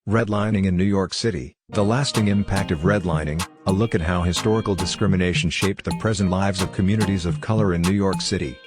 Redlining in New York City, The Lasting Impact of Redlining, a look at how historical discrimination shaped the present lives of communities of color in New York City.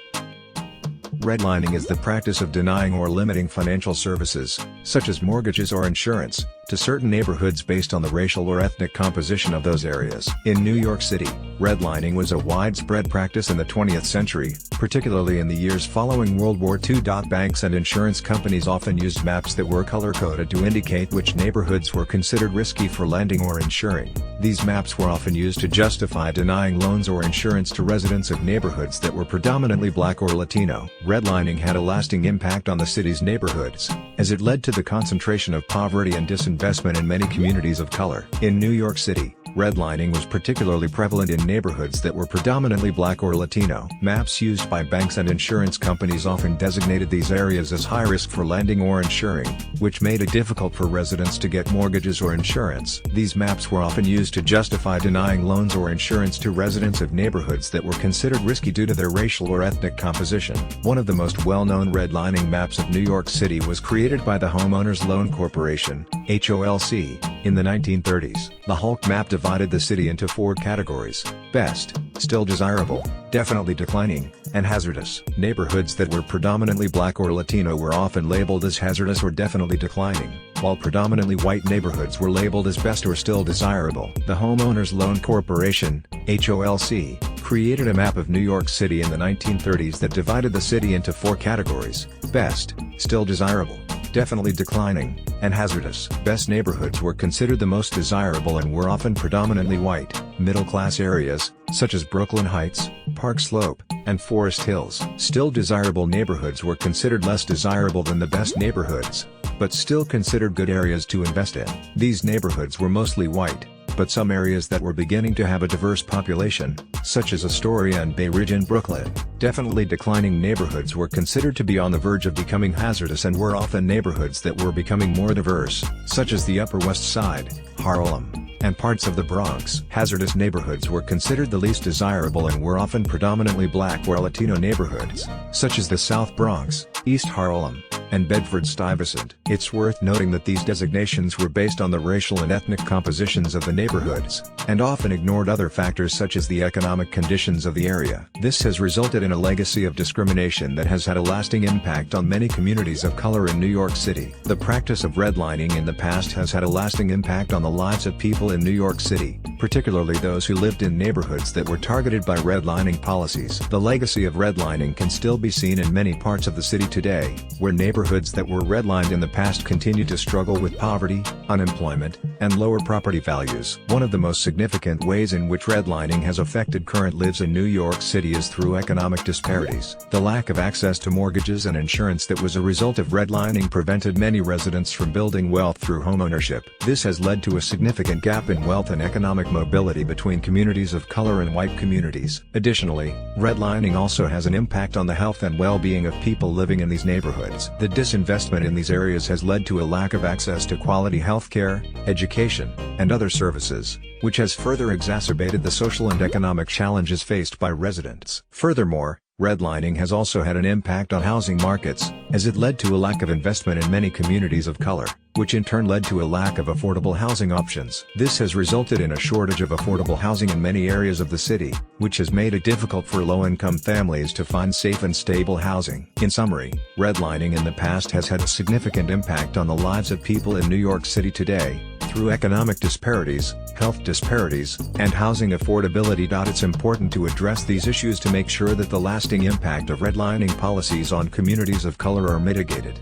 Redlining is the practice of denying or limiting financial services, such as mortgages or insurance, to certain neighborhoods based on the racial or ethnic composition of those areas. In New York City, redlining was a widespread practice in the 20th century, particularly in the years following World War II. Banks and insurance companies often used maps that were color-coded to indicate which neighborhoods were considered risky for lending or insuring. These maps were often used to justify denying loans or insurance to residents of neighborhoods that were predominantly Black or Latino. Redlining had a lasting impact on the city's neighborhoods, as it led to the concentration of poverty and disinvestment in many communities of color. In New York City, redlining was particularly prevalent in neighborhoods that were predominantly Black or Latino. Maps used by banks and insurance companies often designated these areas as high risk for lending or insuring, which made it difficult for residents to get mortgages or insurance. These maps were often used to justify denying loans or insurance to residents of neighborhoods that were considered risky due to their racial or ethnic composition. One of the most well-known redlining maps of New York City was created by the Homeowners Loan Corporation, HOLC, in the 1930s. The HOLC map divided the city into four categories: best, still desirable, definitely declining, and hazardous. Neighborhoods that were predominantly Black or Latino were often labeled as hazardous or definitely declining, while predominantly white neighborhoods were labeled as best or still desirable. The Homeowners Loan Corporation, HOLC, created a map of New York City in the 1930s that divided the city into four categories: best, still desirable, definitely declining, and hazardous. Best neighborhoods were considered the most desirable and were often predominantly white, middle-class areas, such as Brooklyn Heights, Park Slope, and Forest Hills. Still desirable neighborhoods were considered less desirable than the best neighborhoods, but still considered good areas to invest in. These neighborhoods were mostly white, but some areas that were beginning to have a diverse population, such as Astoria and Bay Ridge in Brooklyn. Definitely declining neighborhoods were considered to be on the verge of becoming hazardous and were often neighborhoods that were becoming more diverse, such as the Upper West Side, Harlem, and parts of the Bronx. Hazardous neighborhoods were considered the least desirable and were often predominantly Black or Latino neighborhoods, such as the South Bronx, East Harlem, and Bedford-Stuyvesant. It's worth noting that these designations were based on the racial and ethnic compositions of the neighborhoods, and often ignored other factors such as the economic conditions of the area. This has resulted in a legacy of discrimination that has had a lasting impact on many communities of color in New York City. The practice of redlining in the past has had a lasting impact on the lives of people in New York City, particularly those who lived in neighborhoods that were targeted by redlining policies. The legacy of redlining can still be seen in many parts of the city today, where neighborhoods that were redlined in the past continue to struggle with poverty, unemployment, and lower property values. One of the most significant ways in which redlining has affected current lives in New York City is through economic disparities. The lack of access to mortgages and insurance that was a result of redlining prevented many residents from building wealth through homeownership. This has led to a significant gap in wealth and economic mobility between communities of color and white communities. Additionally, redlining also has an impact on the health and well-being of people living in these neighborhoods. The disinvestment in these areas has led to a lack of access to quality healthcare, education, and other services, which has further exacerbated the social and economic challenges faced by residents. Furthermore, redlining has also had an impact on housing markets, as it led to a lack of investment in many communities of color, which in turn led to a lack of affordable housing options. This has resulted in a shortage of affordable housing in many areas of the city, which has made it difficult for low-income families to find safe and stable housing. In summary, redlining in the past has had a significant impact on the lives of people in New York City today, through economic disparities, health disparities, and housing affordability. It's important to address these issues to make sure that the lasting impact of redlining policies on communities of color are mitigated.